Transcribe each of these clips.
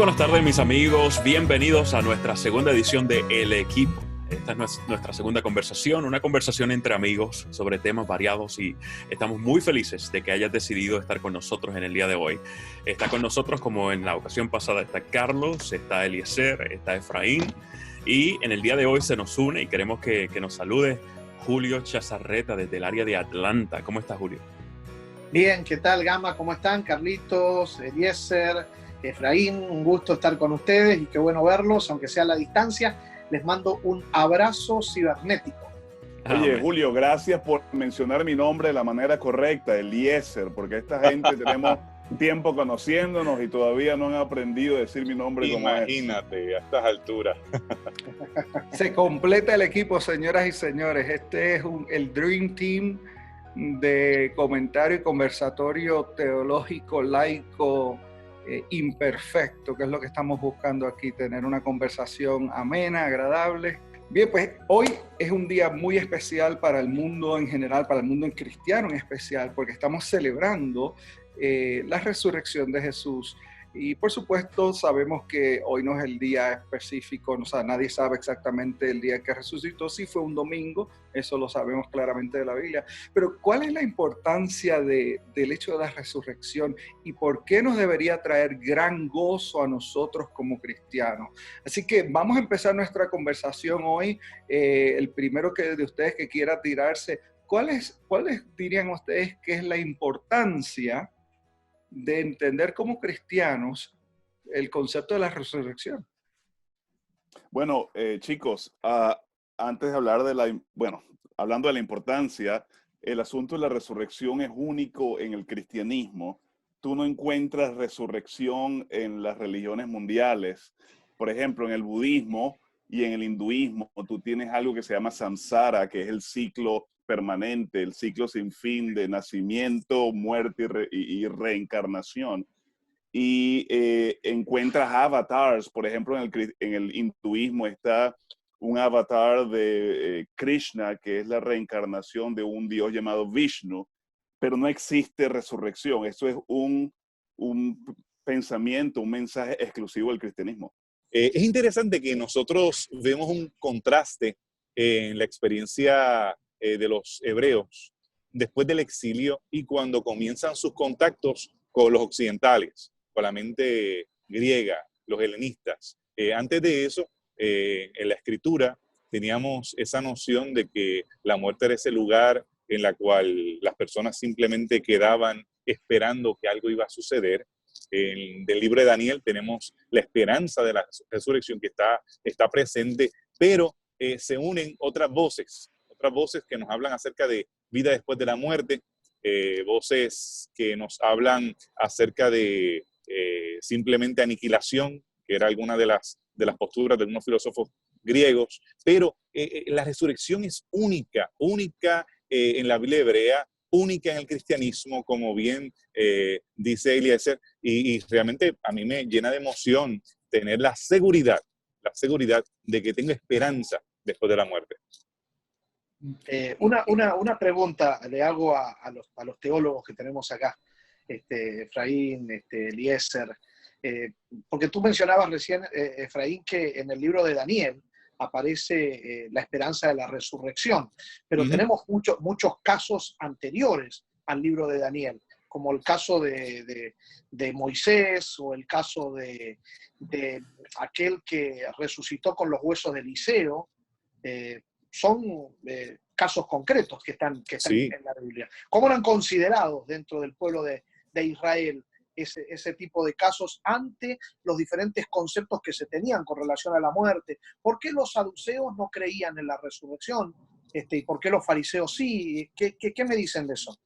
buenas tardes, mis amigos. Bienvenidos a nuestra segunda edición de El Equipo. Esta es nuestra segunda conversación, una conversación entre amigos sobre temas variados y estamos muy felices de que hayas decidido estar con nosotros en el día de hoy. Está con nosotros, como en la ocasión pasada, está Carlos, está Eliezer, está Efraín y en el día de hoy se nos une y queremos que nos salude Julio Chazarreta desde el área de Atlanta. ¿Cómo estás, Julio? Bien, ¿qué tal, Gama? ¿Cómo están? Carlitos, Eliezer, Efraín, un gusto estar con ustedes y qué bueno verlos, aunque sea a la distancia. Les mando un abrazo cibernético. Oye, Julio, gracias por mencionar mi nombre de la manera correcta, Eliezer, porque esta gente tenemos tiempo conociéndonos y todavía no han aprendido a decir mi nombre como es. Imagínate, a estas alturas. Se completa el equipo, señoras y señores. Este es el Dream Team de comentario y conversatorio teológico, laico, imperfecto, que es lo que estamos buscando aquí, tener una conversación amena, agradable. Bien, pues hoy es un día muy especial para el mundo en general, para el mundo cristiano en especial, porque estamos celebrando la resurrección de Jesús. Y por supuesto sabemos que hoy no es el día específico, o sea, nadie sabe exactamente el día que resucitó, sí fue un domingo, eso lo sabemos claramente de la Biblia, pero ¿cuál es la importancia del hecho de la resurrección y por qué nos debería traer gran gozo a nosotros como cristianos? Así que vamos a empezar nuestra conversación hoy. El primero de ustedes que quiera tirarse, ¿cuáles dirían ustedes que es la importancia de entender como cristianos el concepto de la resurrección? Bueno, chicos, antes de hablar hablando de la importancia, el asunto de la resurrección es único en el cristianismo. Tú no encuentras resurrección en las religiones mundiales. Por ejemplo, en el budismo y en el hinduismo, tú tienes algo que se llama samsara, que es el ciclo permanente, el ciclo sin fin de nacimiento, muerte y reencarnación. Y encuentras avatars, por ejemplo, en el hinduismo está un avatar de Krishna, que es la reencarnación de un dios llamado Vishnu, pero no existe resurrección. Eso es un pensamiento, un mensaje exclusivo del cristianismo. Es interesante que nosotros vemos un contraste en la experiencia de los hebreos después del exilio y cuando comienzan sus contactos con los occidentales, con la mente griega, los helenistas. Antes de eso, en la escritura, teníamos esa noción de que la muerte era ese lugar en la cual las personas simplemente quedaban esperando que algo iba a suceder. Del libro de Daniel tenemos la esperanza de la resurrección que está presente, pero se unen otras voces que nos hablan acerca de vida después de la muerte, voces que nos hablan acerca de simplemente aniquilación, que era alguna de las posturas de unos filósofos griegos, pero la resurrección es única en la Biblia hebrea, única en el cristianismo, como bien dice Eliezer, y realmente a mí me llena de emoción tener la seguridad de que tengo esperanza después de la muerte. Una pregunta le hago a los teólogos que tenemos acá, Efraín, Eliezer, porque tú mencionabas recién, Efraín, que en el libro de Daniel aparece la esperanza de la resurrección, pero tenemos muchos casos anteriores al libro de Daniel, como el caso de Moisés o el caso de aquel que resucitó con los huesos de Eliseo. Son casos concretos que están Sí. en la Biblia. ¿Cómo eran considerados dentro del pueblo de Israel ese tipo de casos ante los diferentes conceptos que se tenían con relación a la muerte? ¿Por qué los saduceos no creían en la resurrección? ¿Y por qué los fariseos sí? ¿Qué me dicen de eso?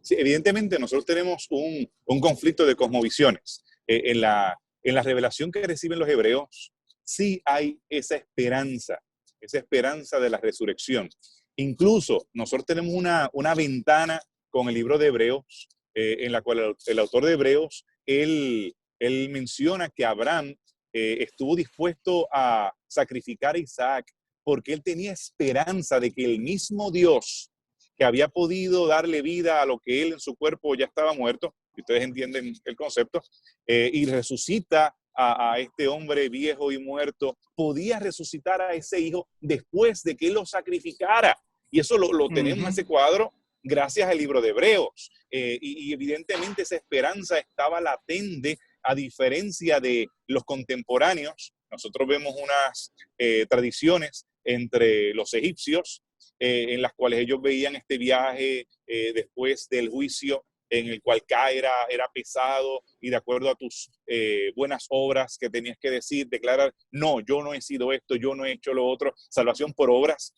Sí, evidentemente nosotros tenemos un conflicto de cosmovisiones. En la revelación que reciben los hebreos, sí hay esa esperanza de la resurrección. Incluso nosotros tenemos una ventana con el libro de Hebreos, en la cual el autor de Hebreos, él menciona que Abraham estuvo dispuesto a sacrificar a Isaac porque él tenía esperanza de que el mismo Dios que había podido darle vida a lo que él en su cuerpo ya estaba muerto, y ustedes entienden el concepto, y resucita a este hombre viejo y muerto, podía resucitar a ese hijo después de que él lo sacrificara. Y eso lo tenemos, ese cuadro, gracias al libro de Hebreos. Y evidentemente esa esperanza estaba latente, a diferencia de los contemporáneos. Nosotros vemos unas tradiciones entre los egipcios en las cuales ellos veían este viaje después del juicio, en el cual cada era pesado, y de acuerdo a tus buenas obras que tenías que decir, declarar, no, yo no he sido esto, yo no he hecho lo otro, salvación por obras.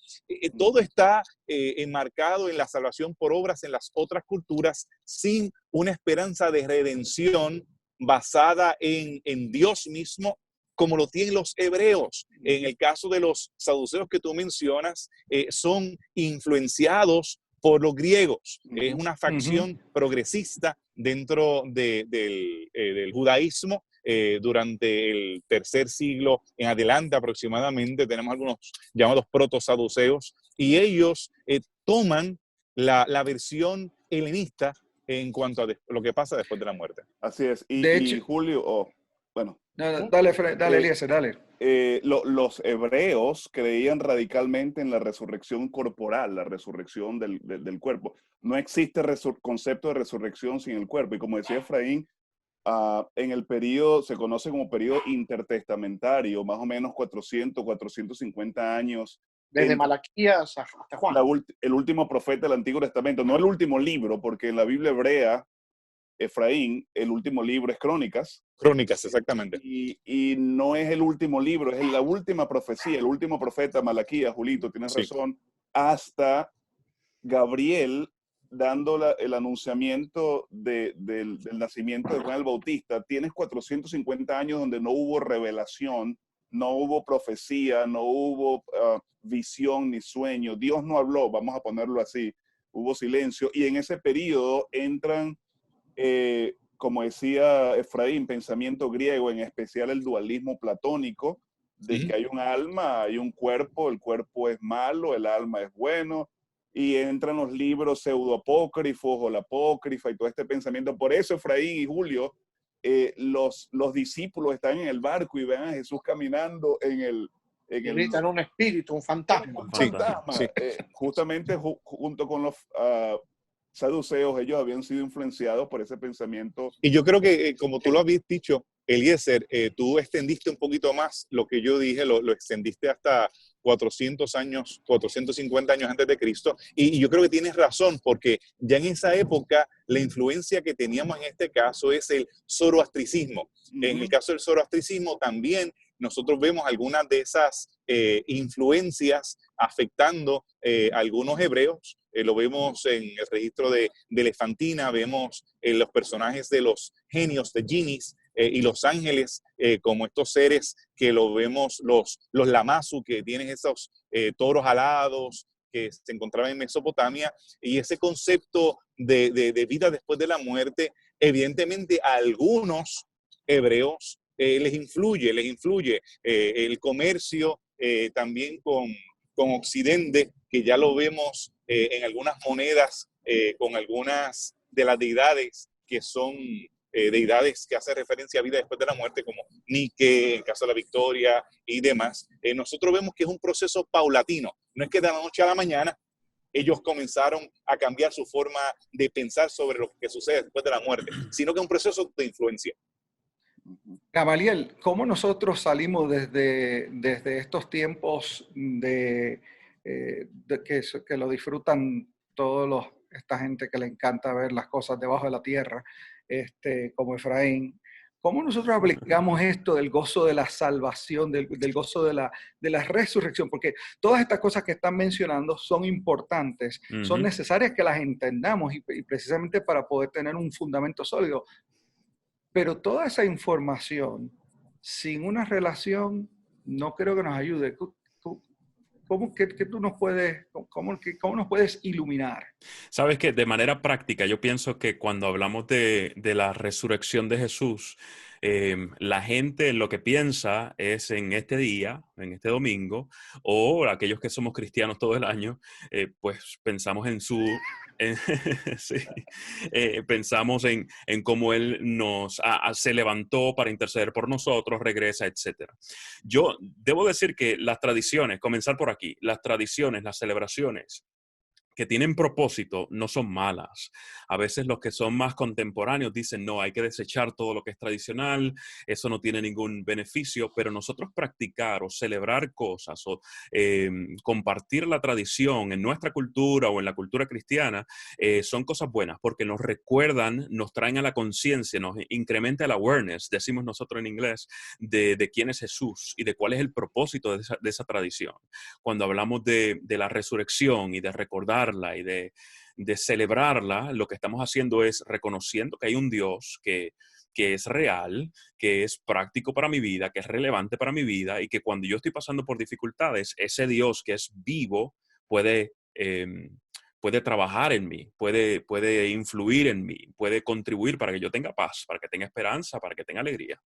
Todo está enmarcado en la salvación por obras en las otras culturas, sin una esperanza de redención basada en Dios mismo, como lo tienen los hebreos. En el caso de los saduceos que tú mencionas, son influenciados por los griegos. Es una facción progresista dentro del judaísmo. Durante el tercer siglo en adelante aproximadamente tenemos algunos llamados proto-saduceos, y ellos toman la versión helenista en cuanto a lo que pasa después de la muerte. Así es. De hecho, y Julio, bueno. No, dale, Eliezer, dale. Los hebreos creían radicalmente en la resurrección corporal, la resurrección del cuerpo. No existe concepto de resurrección sin el cuerpo. Y como decía Efraín, en el periodo, se conoce como periodo intertestamentario, más o menos 450 años. Desde Malaquías hasta Juan. El último profeta del Antiguo Testamento. No el último libro, porque en la Biblia hebrea, Efraín, el último libro es Crónicas. Crónicas, exactamente. Y no es el último libro, es la última profecía, el último profeta, Malaquías, Julito, tienes razón, hasta Gabriel dando el anunciamiento del nacimiento de Juan el Bautista. Tienes 450 años donde no hubo revelación, no hubo profecía, no hubo visión ni sueño. Dios no habló, vamos a ponerlo así. Hubo silencio, y en ese periodo entran como decía Efraín, pensamiento griego, en especial el dualismo platónico, de que hay un alma, hay un cuerpo, el cuerpo es malo, el alma es bueno, y entran los libros pseudoapócrifos o la apócrifa y todo este pensamiento. Por eso, Efraín y Julio, los discípulos están en el barco y ven a Jesús caminando en gritan un espíritu, un fantasma. Un fantasma. Sí. Justamente junto con los saduceos, ellos habían sido influenciados por ese pensamiento. Y yo creo que, como tú lo habías dicho, Eliezer, tú extendiste un poquito más lo que yo dije, lo extendiste hasta 400 años, 450 años antes de Cristo, y yo creo que tienes razón, porque ya en esa época la influencia que teníamos en este caso es el zoroastricismo. En el caso del zoroastricismo también nosotros vemos algunas de esas influencias afectando a algunos hebreos. Lo vemos en el registro de Elefantina, vemos los personajes de los genios, de genies, y los ángeles, como estos seres que lo vemos, los lamazu, que tienen esos toros alados que se encontraban en Mesopotamia, y ese concepto de vida después de la muerte, evidentemente a algunos hebreos les influye el comercio también con Occidente, que ya lo vemos en algunas monedas, con algunas de las deidades que son deidades que hacen referencia a vida después de la muerte, como Nike, el caso de la Victoria y demás. Nosotros vemos que es un proceso paulatino, no es que de la noche a la mañana ellos comenzaron a cambiar su forma de pensar sobre lo que sucede después de la muerte, sino que es un proceso de influencia. Gamaliel, ¿cómo nosotros salimos desde estos tiempos de que lo disfrutan esta gente que le encanta ver las cosas debajo de la tierra, como Efraín? ¿Cómo nosotros aplicamos esto del gozo de la salvación, del gozo de la resurrección? Porque todas estas cosas que están mencionando son importantes, son necesarias que las entendamos y precisamente para poder tener un fundamento sólido. Pero toda esa información, sin una relación, no creo que nos ayude. ¿Cómo nos puedes iluminar? Sabes que de manera práctica yo pienso que cuando hablamos de la resurrección de Jesús, La gente lo que piensa es en este día, en este domingo, o aquellos que somos cristianos todo el año, pues pensamos en sí, pensamos en cómo Él se levantó para interceder por nosotros, regresa, etc. Yo debo decir que las tradiciones, comenzar por aquí, las tradiciones, las celebraciones que tienen propósito no son malas. A veces los que son más contemporáneos dicen, no, hay que desechar todo lo que es tradicional, eso no tiene ningún beneficio, pero nosotros practicar o celebrar cosas o compartir la tradición en nuestra cultura o en la cultura cristiana son cosas buenas porque nos recuerdan, nos traen a la conciencia, nos incrementa el awareness, decimos nosotros en inglés, de quién es Jesús y de cuál es el propósito de esa tradición. Cuando hablamos de la resurrección y de recordarla y de celebrarla, lo que estamos haciendo es reconociendo que hay un Dios que es real, que es práctico para mi vida, que es relevante para mi vida y que cuando yo estoy pasando por dificultades, ese Dios que es vivo puede trabajar en mí, puede influir en mí, puede contribuir para que yo tenga paz, para que tenga esperanza, para que tenga alegría.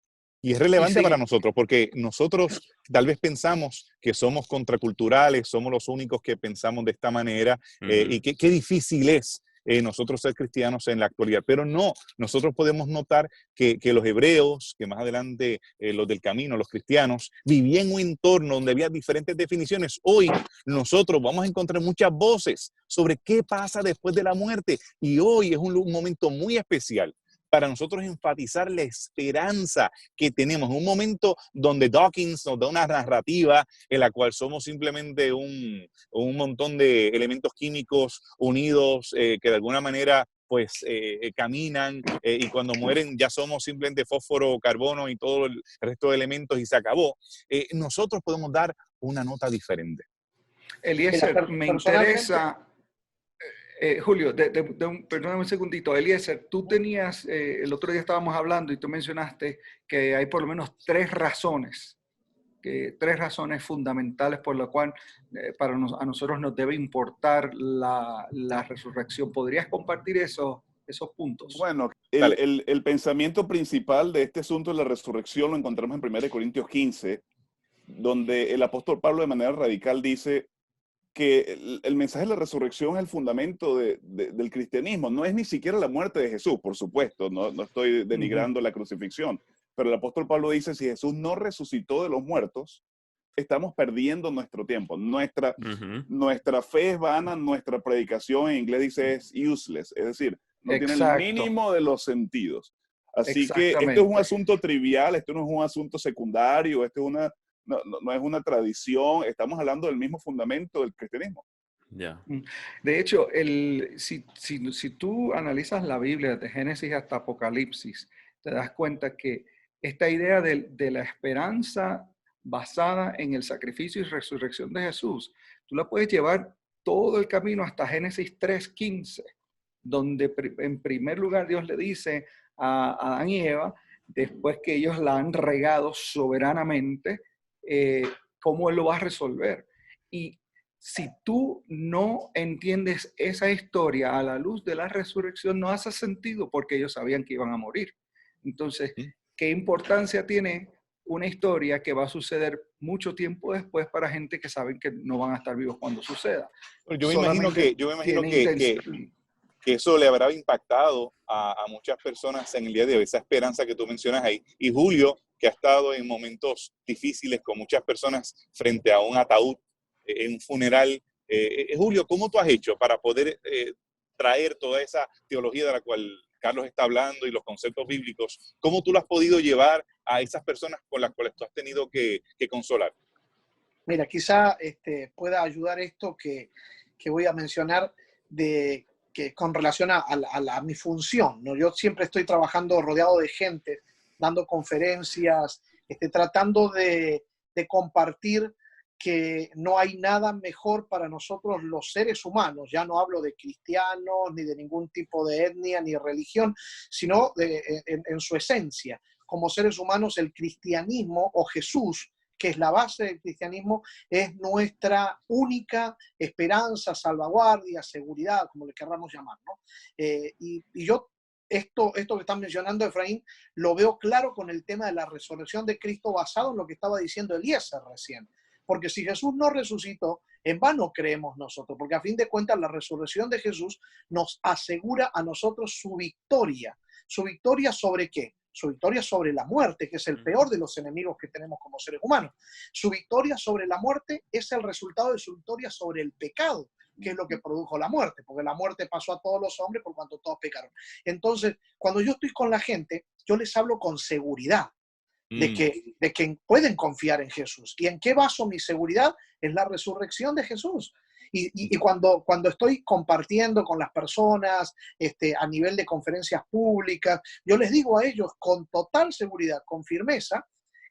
Y es relevante para nosotros porque nosotros tal vez pensamos que somos contraculturales, somos los únicos que pensamos de esta manera y qué difícil es nosotros ser cristianos en la actualidad. Pero no, nosotros podemos notar que los hebreos, que más adelante los del camino, los cristianos, vivían en un entorno donde había diferentes definiciones. Hoy nosotros vamos a encontrar muchas voces sobre qué pasa después de la muerte y hoy es un momento muy especial para nosotros enfatizar la esperanza que tenemos en un momento donde Dawkins nos da una narrativa en la cual somos simplemente un montón de elementos químicos unidos que de alguna manera pues caminan y cuando mueren ya somos simplemente fósforo, carbono y todo el resto de elementos y se acabó. Nosotros podemos dar una nota diferente. Eliezer, me interesa... Julio, perdóname un segundito. Eliezer, tú tenías, el otro día estábamos hablando y tú mencionaste que hay por lo menos tres razones fundamentales por las cuales a nosotros nos debe importar la resurrección. ¿Podrías compartir esos puntos? Bueno, el pensamiento principal de este asunto de la resurrección lo encontramos en 1 Corintios 15, donde el apóstol Pablo de manera radical dice que el mensaje de la resurrección es el fundamento del cristianismo. No es ni siquiera la muerte de Jesús, por supuesto, no estoy denigrando la crucifixión, pero el apóstol Pablo dice, si Jesús no resucitó de los muertos, estamos perdiendo nuestro tiempo. Nuestra fe es vana, nuestra predicación en inglés dice es useless, es decir, no tiene el mínimo de los sentidos. Así que esto es un asunto trivial, esto no es un asunto secundario, esto es no es una tradición, estamos hablando del mismo fundamento del cristianismo. Yeah. De hecho, si tú analizas la Biblia de Génesis hasta Apocalipsis, te das cuenta que esta idea de la esperanza basada en el sacrificio y resurrección de Jesús, tú la puedes llevar todo el camino hasta Génesis 3:15, donde en primer lugar Dios le dice a Adán y Eva, después que ellos la han regado soberanamente, cómo Él lo va a resolver. Y si tú no entiendes esa historia a la luz de la resurrección, no hace sentido porque ellos sabían que iban a morir. Entonces, ¿qué importancia tiene una historia que va a suceder mucho tiempo después para gente que saben que no van a estar vivos cuando suceda? Yo me imagino que eso le habrá impactado a muchas personas en el día de hoy, esa esperanza que tú mencionas ahí. Y Julio, que ha estado en momentos difíciles con muchas personas frente a un ataúd, en un funeral. Julio, ¿cómo tú has hecho para poder traer toda esa teología de la cual Carlos está hablando y los conceptos bíblicos? ¿Cómo tú lo has podido llevar a esas personas con las cuales tú has tenido que consolar? Mira, quizá pueda ayudar esto que voy a mencionar que con relación a mi función, ¿no? Yo siempre estoy trabajando rodeado de gente, dando conferencias, tratando de compartir que no hay nada mejor para nosotros los seres humanos. Ya no hablo de cristianos, ni de ningún tipo de etnia, ni religión, sino en su esencia. Como seres humanos, el cristianismo o Jesús, que es la base del cristianismo, es nuestra única esperanza, salvaguardia, seguridad, como le querramos llamar, ¿no? Y yo esto que estás mencionando, Efraín, lo veo claro con el tema de la resurrección de Cristo basado en lo que estaba diciendo Eliezer recién. Porque si Jesús no resucitó, en vano creemos nosotros, porque a fin de cuentas la resurrección de Jesús nos asegura a nosotros su victoria. ¿Su victoria sobre qué? Su victoria sobre la muerte, que es el peor de los enemigos que tenemos como seres humanos. Su victoria sobre la muerte es el resultado de su victoria sobre el pecado, que es lo que produjo la muerte, porque la muerte pasó a todos los hombres por cuanto todos pecaron. Entonces, cuando yo estoy con la gente, yo les hablo con seguridad de que pueden confiar en Jesús. ¿Y en qué baso mi seguridad? Es la resurrección de Jesús. Y cuando estoy compartiendo con las personas a nivel de conferencias públicas, yo les digo a ellos con total seguridad, con firmeza,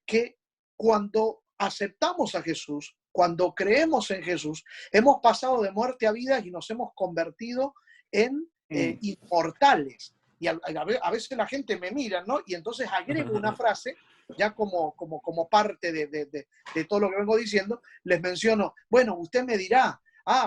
que cuando aceptamos a Jesús, cuando creemos en Jesús, hemos pasado de muerte a vida y nos hemos convertido en inmortales. Y a veces la gente me mira, ¿no? Y entonces agrego una frase, ya como parte de todo lo que vengo diciendo, les menciono, bueno, usted me dirá,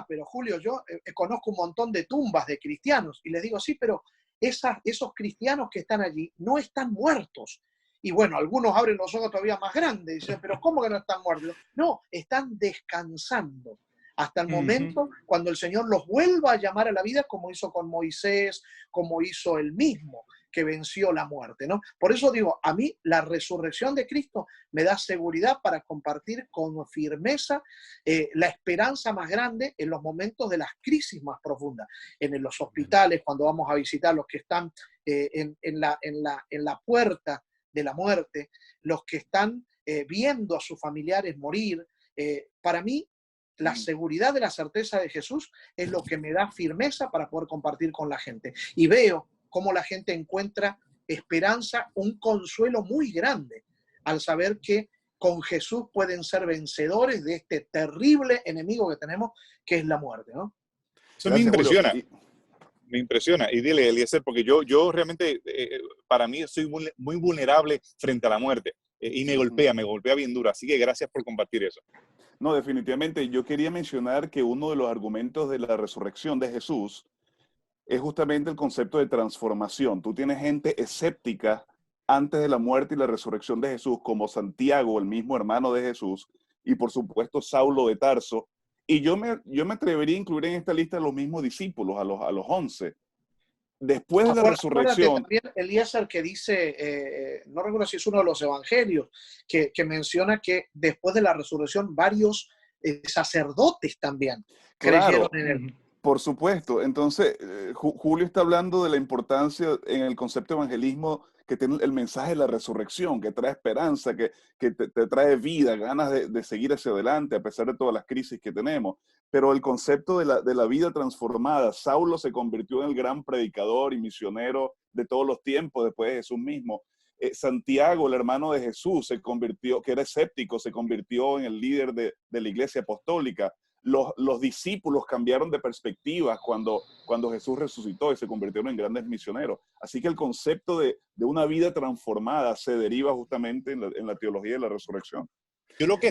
pero Julio, yo conozco un montón de tumbas de cristianos. Y les digo, sí, pero esos cristianos que están allí no están muertos. Y bueno, algunos abren los ojos todavía más grandes y dicen, pero ¿cómo que no están muertos? No, están descansando hasta el momento cuando el Señor los vuelva a llamar a la vida, como hizo con Moisés, como hizo él mismo, que venció la muerte, ¿no? Por eso digo, a mí la resurrección de Cristo me da seguridad para compartir con firmeza la esperanza más grande en los momentos de las crisis más profundas, en los hospitales, cuando vamos a visitar los que están en la puerta de la muerte, los que están viendo a sus familiares morir. Para mí, la seguridad de la certeza de Jesús es lo que me da firmeza para poder compartir con la gente. Y veo cómo la gente encuentra esperanza, un consuelo muy grande al saber que con Jesús pueden ser vencedores de este terrible enemigo que tenemos, que es la muerte, ¿no? Eso Gracias, me impresiona. Julio. Me impresiona. Y dile, Eliezer, porque yo realmente, para mí, soy muy vulnerable frente a la muerte. Y me golpea bien duro. Así que gracias por compartir eso. No, definitivamente. Yo quería mencionar que uno de los argumentos de la resurrección de Jesús es justamente el concepto de transformación. Tú tienes gente escéptica antes de la muerte y la resurrección de Jesús, como Santiago, el mismo hermano de Jesús, y por supuesto Saulo de Tarso. Y yo me atrevería a incluir en esta lista a los mismos discípulos, a los 11. Después de la resurrección... También Eliezer que dice, no recuerdo si es uno de los evangelios, que menciona que después de la resurrección varios sacerdotes también creyeron en él. Por supuesto. Entonces, Julio está hablando de la importancia en el concepto de evangelismo que tiene el mensaje de la resurrección, que trae esperanza, que te trae vida, ganas de seguir hacia adelante a pesar de todas las crisis que tenemos. Pero el concepto de la vida transformada, Saulo se convirtió en el gran predicador y misionero de todos los tiempos después de Jesús mismo. Santiago, el hermano de Jesús, se convirtió, que era escéptico, se convirtió en el líder de la iglesia apostólica. Los discípulos cambiaron de perspectiva cuando Jesús resucitó y se convirtieron en grandes misioneros. Así que el concepto de una vida transformada se deriva justamente en la teología de la resurrección. Yo lo que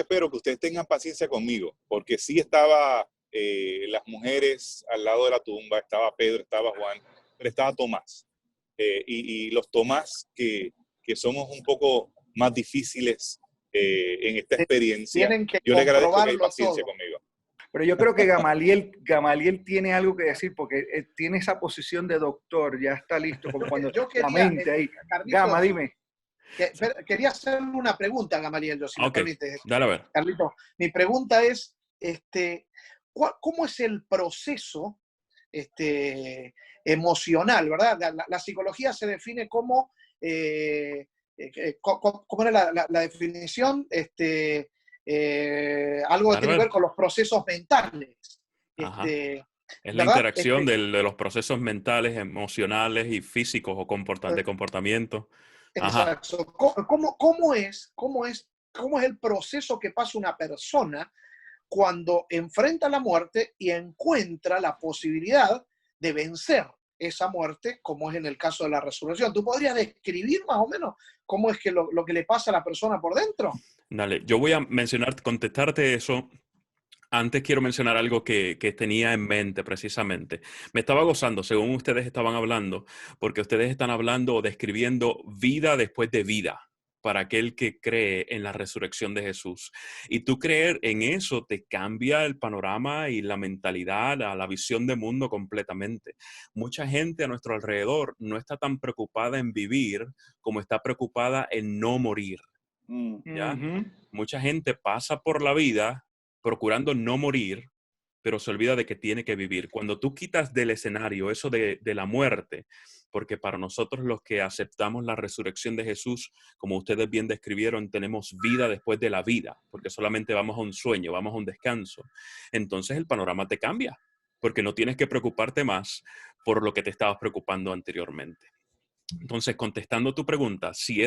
espero que ustedes tengan paciencia conmigo, porque sí estaba las mujeres al lado de la tumba, estaba Pedro, estaba Juan, pero estaba Tomás. Y los Tomás que somos un poco más difíciles en esta experiencia, yo le agradezco que hay paciencia conmigo. Pero yo creo que Gamaliel tiene algo que decir, porque tiene esa posición de doctor, ya está listo, como cuando la mente ahí. Gama, dime. Quería hacerle una pregunta a Gamaliel, si me permite. Dale a ver. Carlito, mi pregunta es, ¿cómo es el proceso emocional, verdad? La psicología se define como... ¿cómo era la definición? Algo que tiene que ver con los procesos mentales. Es la interacción de los procesos mentales, emocionales y físicos o de comportamiento. Exacto. ¿Cómo es el proceso que pasa una persona cuando enfrenta la muerte y encuentra la posibilidad de vencer esa muerte, como es en el caso de la resurrección? ¿Tú podrías describir más o menos cómo es que lo que le pasa a la persona por dentro? Dale, yo voy a contestarte eso Antes quiero mencionar algo que tenía en mente precisamente. Me estaba gozando según ustedes estaban hablando, porque ustedes están hablando o describiendo vida después de vida para aquel que cree en la resurrección de Jesús. Y tú creer en eso te cambia el panorama y la mentalidad, la visión de mundo completamente. Mucha gente a nuestro alrededor no está tan preocupada en vivir como está preocupada en no morir. Mm. ¿Ya? Ujú. Mucha gente pasa por la vida procurando no morir, pero se olvida de que tiene que vivir. Cuando tú quitas del escenario eso de la muerte, porque para nosotros los que aceptamos la resurrección de Jesús, como ustedes bien describieron, tenemos vida después de la vida, porque solamente vamos a un sueño, vamos a un descanso. Entonces el panorama te cambia, porque no tienes que preocuparte más por lo que te estabas preocupando anteriormente. Entonces, contestando tu pregunta, si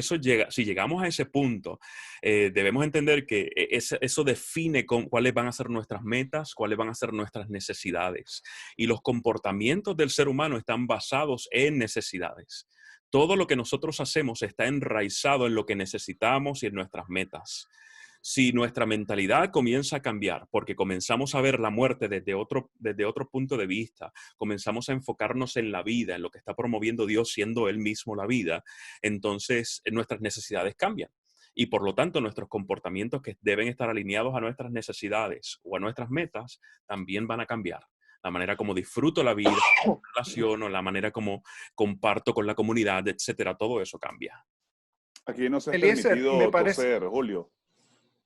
llegamos a ese punto, debemos entender que eso define cuáles van a ser nuestras metas, cuáles van a ser nuestras necesidades. Y los comportamientos del ser humano están basados en necesidades. Todo lo que nosotros hacemos está enraizado en lo que necesitamos y en nuestras metas. Si nuestra mentalidad comienza a cambiar porque comenzamos a ver la muerte desde otro punto de vista, comenzamos a enfocarnos en la vida, en lo que está promoviendo Dios siendo Él mismo la vida, entonces nuestras necesidades cambian. Y por lo tanto, nuestros comportamientos que deben estar alineados a nuestras necesidades o a nuestras metas también van a cambiar. La manera como disfruto la vida, cómo me relaciono, la manera como comparto con la comunidad, etcétera, todo eso cambia. Aquí no se es Eliezer, me permitido parece, toser, Julio.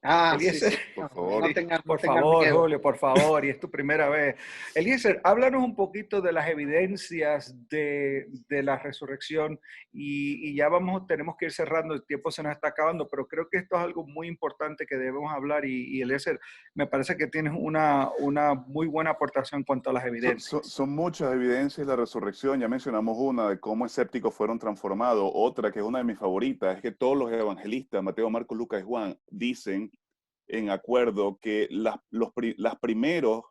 Ah, sí, Eliezer, sí. Por No, favor. no por tengan favor, miedo. Julio, por favor, y es tu primera vez. Eliezer, háblanos un poquito de las evidencias de la resurrección y ya tenemos que ir cerrando, el tiempo se nos está acabando, pero creo que esto es algo muy importante que debemos hablar y Eliezer, me parece que tienes una muy buena aportación en cuanto a las evidencias. Son muchas evidencias de la resurrección. Ya mencionamos una de cómo escépticos fueron transformados. Otra, que es una de mis favoritas, es que todos los evangelistas, Mateo, Marcos, Lucas y Juan, dicen en acuerdo que los primeros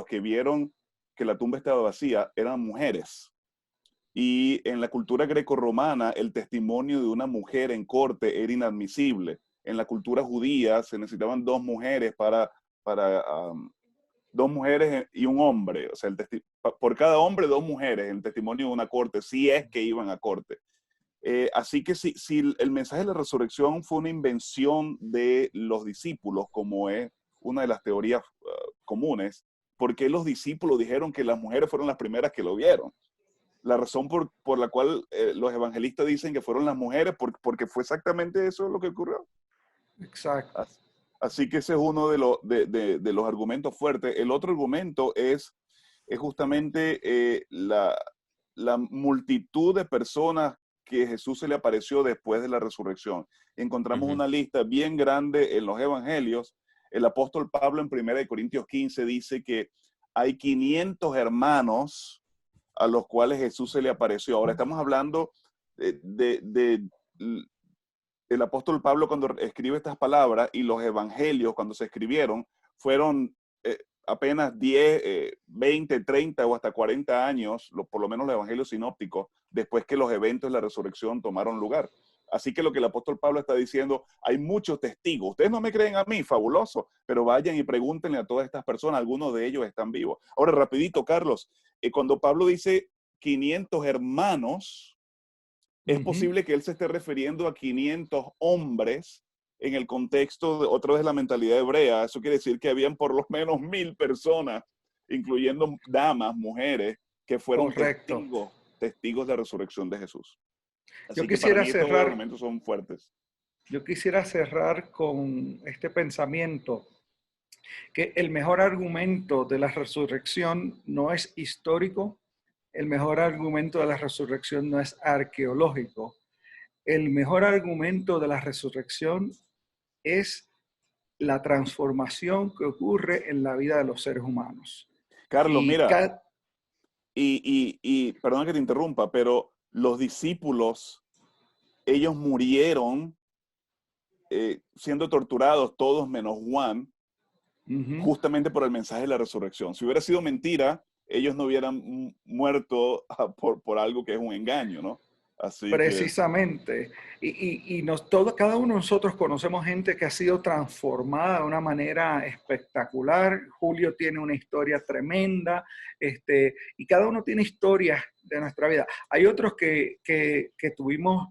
que vieron que la tumba estaba vacía eran mujeres. Y en la cultura grecorromana, el testimonio de una mujer en corte era inadmisible. En la cultura judía se necesitaban dos mujeres dos mujeres y un hombre. O sea, por cada hombre, dos mujeres en el testimonio de una corte, si es que iban a corte. Así que si el mensaje de la resurrección fue una invención de los discípulos, como es una de las teorías comunes, ¿por qué los discípulos dijeron que las mujeres fueron las primeras que lo vieron? La razón por la cual los evangelistas dicen que fueron las mujeres, porque fue exactamente eso lo que ocurrió. Exacto. Así que ese es uno de los argumentos fuertes. El otro argumento es justamente la multitud de personas que Jesús se le apareció después de la resurrección. Encontramos una lista bien grande en los evangelios. El apóstol Pablo en 1 Corintios 15 dice que hay 500 hermanos a los cuales Jesús se le apareció. Ahora estamos hablando el apóstol Pablo cuando escribe estas palabras y los evangelios cuando se escribieron fueron apenas 10, 20, 30 o hasta 40 años, por lo menos los evangelios sinópticos, después que los eventos de la resurrección tomaron lugar. Así que lo que el apóstol Pablo está diciendo, hay muchos testigos. Ustedes no me creen a mí, fabuloso, pero vayan y pregúntenle a todas estas personas, algunos de ellos están vivos. Ahora, rapidito, Carlos, cuando Pablo dice 500 hermanos, es posible que él se esté refiriendo a 500 hombres en el contexto de otra vez la mentalidad hebrea. Eso quiere decir que habían por lo menos 1000 personas, incluyendo damas, mujeres, que fueron testigos de la resurrección de Jesús. Así Yo que quisiera para mí estos cerrar, argumentos son fuertes. Yo quisiera cerrar con este pensamiento, que el mejor argumento de la resurrección no es histórico, el mejor argumento de la resurrección no es arqueológico, el mejor argumento de la resurrección es la transformación que ocurre en la vida de los seres humanos. Carlos, mira, y perdón que te interrumpa, pero los discípulos, ellos murieron siendo torturados todos menos Juan, justamente por el mensaje de la resurrección. Si hubiera sido mentira, ellos no hubieran muerto por algo que es un engaño, ¿no? Así precisamente. Cada uno de nosotros conocemos gente que ha sido transformada de una manera espectacular. Julio tiene una historia tremenda, y cada uno tiene historias de nuestra vida. Hay otros que tuvimos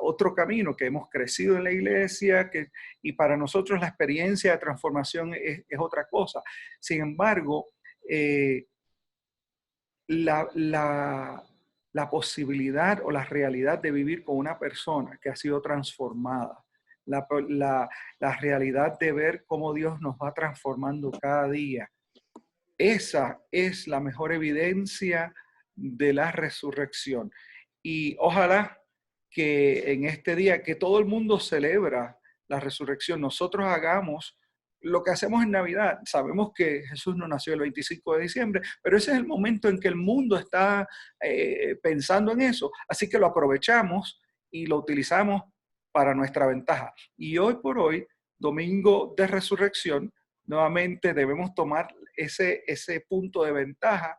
otro camino, que hemos crecido en la iglesia, y para nosotros la experiencia de transformación es otra cosa. Sin embargo, la posibilidad o la realidad de vivir con una persona que ha sido transformada, la realidad de ver cómo Dios nos va transformando cada día, esa es la mejor evidencia de la resurrección. Y ojalá que en este día que todo el mundo celebra la resurrección, nosotros hagamos lo que hacemos en Navidad. Sabemos que Jesús no nació el 25 de diciembre, pero ese es el momento en que el mundo está pensando en eso. Así que lo aprovechamos y lo utilizamos para nuestra ventaja. Y hoy por hoy, domingo de resurrección, nuevamente debemos tomar ese punto de ventaja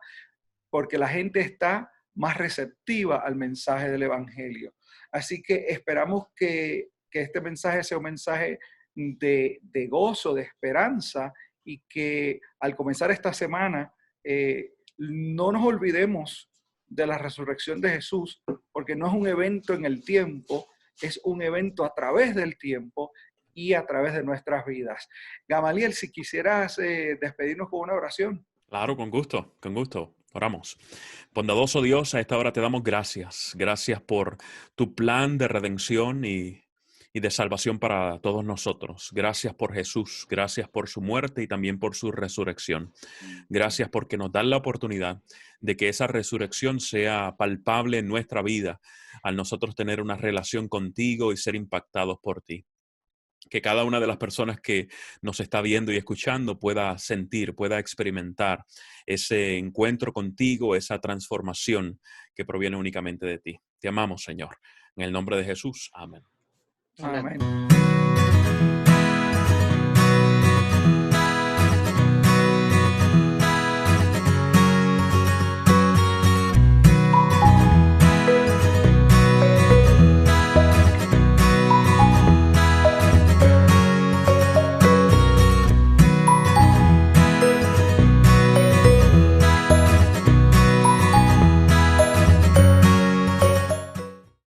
porque la gente está más receptiva al mensaje del Evangelio. Así que esperamos que este mensaje sea un mensaje de gozo, de esperanza, y que al comenzar esta semana no nos olvidemos de la resurrección de Jesús, porque no es un evento en el tiempo, es un evento a través del tiempo y a través de nuestras vidas. Gamaliel, si quisieras despedirnos con una oración. Claro, con gusto, con gusto. Oramos. Bondadoso Dios, a esta hora te damos gracias. Gracias por tu plan de redención y de salvación para todos nosotros. Gracias por Jesús. Gracias por su muerte y también por su resurrección. Gracias porque nos dan la oportunidad de que esa resurrección sea palpable en nuestra vida al nosotros tener una relación contigo y ser impactados por ti. Que cada una de las personas que nos está viendo y escuchando pueda sentir, pueda experimentar ese encuentro contigo, esa transformación que proviene únicamente de ti. Te amamos, Señor. En el nombre de Jesús. Amén. Amén.